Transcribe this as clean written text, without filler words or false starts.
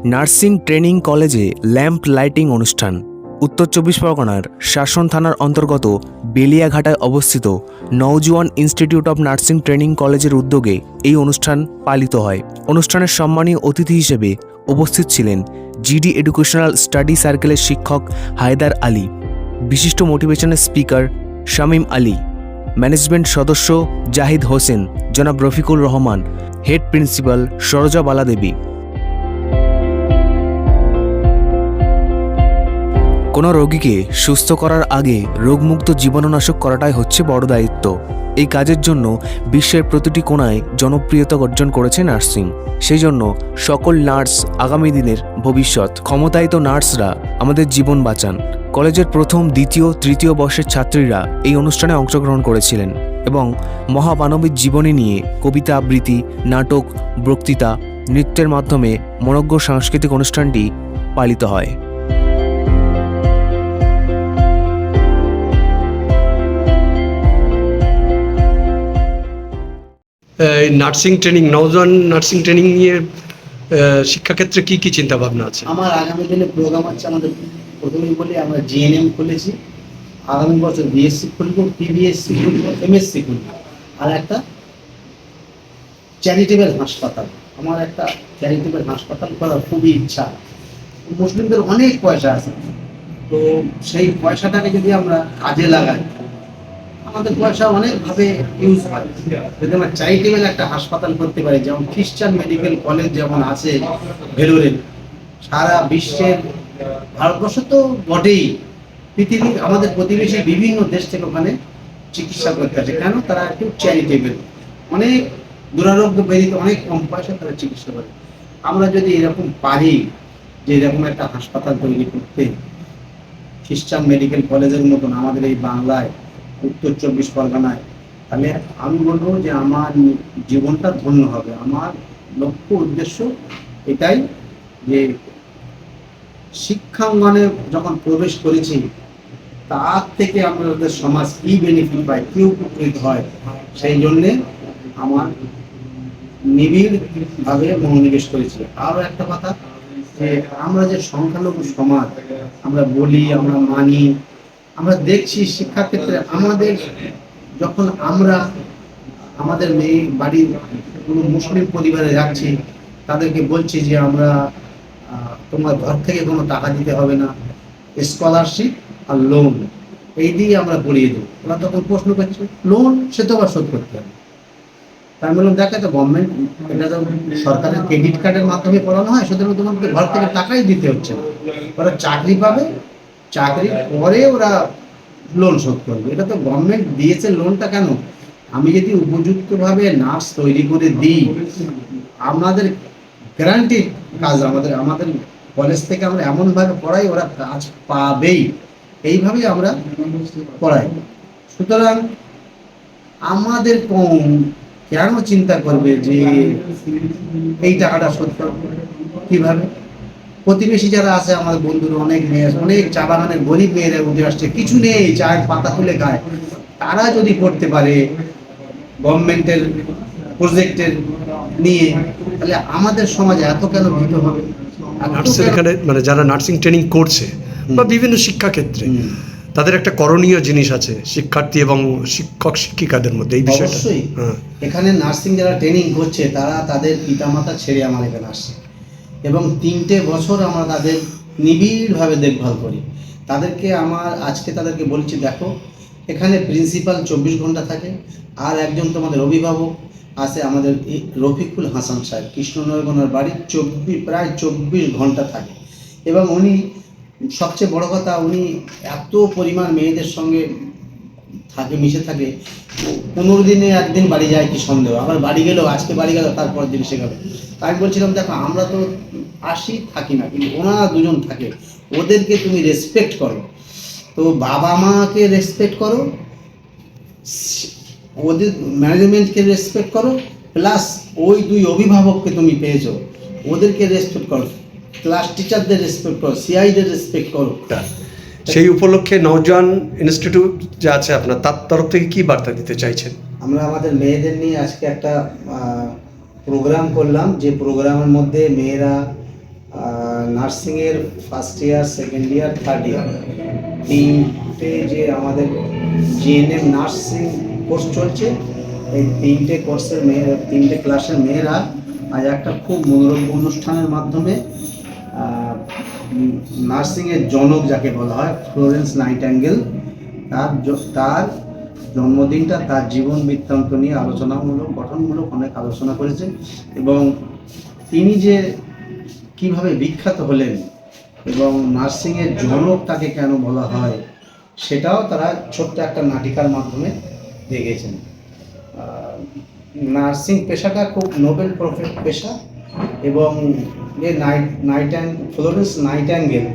Nursing training কলেজে lamp lighting অনুষ্ঠান। উত্তর চব্বিশ পরগনার শাসন থানার অন্তর্গত বেলিয়াঘাটায় অবস্থিত নওজোয়ান ইনস্টিটিউট অব নার্সিং ট্রেনিং কলেজের উদ্যোগে এই অনুষ্ঠান পালিত হয়। অনুষ্ঠানের সম্মানীয় অতিথি হিসেবে উপস্থিত ছিলেন জিডি এডুকেশনাল স্টাডি সার্কেলের শিক্ষক হায়দার আলী, বিশিষ্ট মোটিভেশনের স্পিকার শামীম আলী, ম্যানেজমেন্ট সদস্য জাহিদ হোসেন, জনাব রফিকুল রহমান, হেড প্রিন্সিপাল সরোজা বালা দেবী। কোনো রোগীকে সুস্থ করার আগে রোগমুক্ত জীবাণুনাশক করাটাই হচ্ছে বড় দায়িত্ব। এই কাজের জন্য বিশ্বের প্রতিটি কোণায় জনপ্রিয়তা অর্জন করেছে নার্সিং। সেই জন্য সকল নার্স আগামী দিনের ভবিষ্যৎ। ক্ষমতায়িত নার্সরা আমাদের জীবন বাঁচান। কলেজের প্রথম, দ্বিতীয়, তৃতীয় বর্ষের ছাত্রীরা এই অনুষ্ঠানে অংশগ্রহণ করেছিলেন এবং মহামানবিক জীবনী নিয়ে কবিতা আবৃত্তি, নাটক, বক্তৃতা, নৃত্যের মাধ্যমে মনোজ্ঞ সাংস্কৃতিক অনুষ্ঠানটি পালিত হয়। নার্সিং ট্রেনিং, নওজোয়ান নার্সিং ট্রেনিং নিয়ে শিক্ষাক্ষেত্রে কি কি চিন্তা ভাবনা আছে? আমার আগামী দিনে প্রোগ্রাম আছে। আমাদের প্রথমেই বলি, আমরা জিএনএম খুলেছি, আগামী বছর বিএসসি খুলব, পিবিএসসি খুলব, এমএসসি খুলব, আর একটা চ্যারিটেবল হাসপাতাল। আমার একটা চ্যারিটেবল হাসপাতাল করার খুবই ইচ্ছা। মুসলিমদের অনেক পয়সা আছে, তো সেই পয়সাটাকে যদি আমরা কাজে লাগাই, আমাদের পয়সা অনেকভাবে ইউজ হয়। যদি আমরা চ্যারিটেবল একটা হাসপাতাল করতে পারি, যেমন খ্রিস্টান মেডিকেল কলেজ যেমন আছে ভেলোরে, সারা বিশ্বের, ভারতবর্ষ তো বটেই, পৃথিবীর আমাদের প্রতিবেশী বিভিন্ন দেশ থেকে ওখানে চিকিৎসা করতে আসে। কেন? তারা একটু চ্যারিটেবল, অনেক দুরারোগ্য ব্যাধিতে অনেক কম পয়সা তারা চিকিৎসা করে। আমরা যদি এরকম পারি যে এরকম একটা হাসপাতাল তৈরি করতে, খ্রিস্টান মেডিকেল কলেজের মতন আমাদের এই বাংলায়, উত্তর চব্বিশ পরগনায়, তাহলে আমি বলবো যে আমার জীবনটা ধন্য হবে। আমার লক্ষ্য উদ্দেশ্য এটাই যে শিক্ষাঙ্গনে যখন প্রবেশ করেছি, তার থেকে আমাদের সমাজ কি বেনিফিট পায়, কি উপকৃত হয়, সেই জন্যে আমার নিবিড়ভাবে মনোনিবেশ করেছি। আরও একটা কথা, যে আমরা যে সংখ্যালঘু সমাজ, আমরা বলি, আমরা মানি, আমরা দেখছি শিক্ষাক্ষেত্রে আমাদের, যখন আমরা আমাদের মেয়ে বাড়ির কোনো মুসলিম পরিবারে যাচ্ছি, তাদেরকে বলছি যে আমরা তোমার ঘর থেকে কোনো টাকা দিতে হবে না, স্কলারশিপ আর লোন এই দিয়ে আমরা পড়িয়ে দেবো। ওরা তখন প্রশ্ন করছে, লোন সে তো আবার শোধ করতে হবে। তাই বললাম, দেখা তো গভর্নমেন্ট, এটা তো সরকারের ক্রেডিট কার্ডের মাধ্যমে পড়ানো হয়, সুতরাং তোমাকে ঘর থেকে টাকাই দিতে হচ্ছে না। ওরা চাকরি পাবে, চাকরির পরে ওরা লোন শোধ করবে। এটা তো গভর্নমেন্ট দিয়েছে লোনটা। কেন? আমি যদি উপযুক্তভাবে নার্স তৈরি করে দিই, আমাদের গ্যারান্টি কাজ, আমাদের কলেজ থেকে আমরা এমনভাবে পড়াই, ওরা কাজ পাবেই, এইভাবেই আমরা পড়াই। সুতরাং আমাদের কম কেন চিন্তা করবে যে এই টাকাটা শোধ করবে কিভাবে? প্রতিবেশী যারা আছে, আমাদের বন্ধুরা অনেক মেয়ে, অনেক চা বাগানের গরিব মেয়েরা উঠে আসছে, কিছু নেই, চায়ের পাতা তুলে খায়, তারা যদি করতে পারে গভর্নমেন্টের প্রজেক্টের নিয়ে, তাহলে আমাদের সমাজে এত কেন ভীত হবে? নার্সের এখানে মানে যারা নার্সিং ট্রেনিং করছে বা বিভিন্ন শিক্ষাক্ষেত্রে, তাদের একটা করণীয় জিনিস আছে শিক্ষার্থী এবং শিক্ষক শিক্ষিকাদের মধ্যে এই বিষয়টা। অবশ্যই এখানে নার্সিং যারা ট্রেনিং করছে, তারা তাদের পিতামাতা ছেড়ে আমার এখানে আসছে এবং 3টে বছর আমরা তাদের নিবিড়ভাবে দেখভাল করি। তাদেরকে তাদেরকে বলছি, দেখো এখানে প্রিন্সিপাল 24 ঘন্টা থাকে, আর একজন তোমাদের অভিভাবক আছে আমাদের রফিকুল হাসান সাহেব, কৃষ্ণনগরের বাড়ি, প্রায় 24 ঘন্টা থাকে। এবং উনি, সবচেয়ে বড় কথা, উনি এত পরিমাণ মেয়েদের সঙ্গে থাকে, মিশে থাকে। 15 দিনে একদিন বাড়ি যায় কি সন্দেহ, আবার বাড়ি গেলেও, আজকে বাড়ি গেল তারপর দিন সে গেল। তাই বলছিলাম, দেখো আমরা তো আসি থাকি না, কিন্তু ওনারা দুজন থাকে, ওদেরকে তুমি রেসপেক্ট করো। তো বাবা মাকে রেসপেক্ট করো, ওদের ম্যানেজমেন্টকে রেসপেক্ট করো, প্লাস ওই 2 অভিভাবককে তুমি পেয়েছো, ওদেরকে রেসপেক্ট করো, ক্লাস টিচারদের রেসপেক্ট করো, সিআইদের রেসপেক্ট করো। সেই উপলক্ষে নওজোয়ান ইনস্টিটিউট যে আছে আপনার, তার তরফ থেকে কি বার্তা দিতে চাইছেন? আমরা আমাদের মেয়েদের নিয়ে আজকে একটা প্রোগ্রাম করলাম, যে প্রোগ্রামের মধ্যে মেয়েরা নার্সিংয়ের first year, second year, third year, তিনটে যে আমাদের জিএনএম নার্সিং কোর্স চলছে, এই তিনটে কোর্সের তিনটে ক্লাসের মেয়েরা আজ একটা খুব মনোরম অনুষ্ঠানের মাধ্যমে নার্সিংয়ের জনক যাকে বলা হয় ফ্লোরেন্স নাইটিঙ্গেল, তার জন্মদিনটা, তার জীবন বৃত্তান্ত নিয়ে আলোচনামূলক, গঠনমূলক অনেক আলোচনা করেছে এবং তিনি যে কিভাবে বিখ্যাত হলেন এবং নার্সিংয়ের জনক তাকে কেন বলা হয় সেটাও তারা ছোট্ট একটা নাটিকার মাধ্যমে দেখেছেন। নার্সিং পেশাটা খুব নোবেল পেশা এবং ফ্লোরেন্স নাইটিঙ্গেল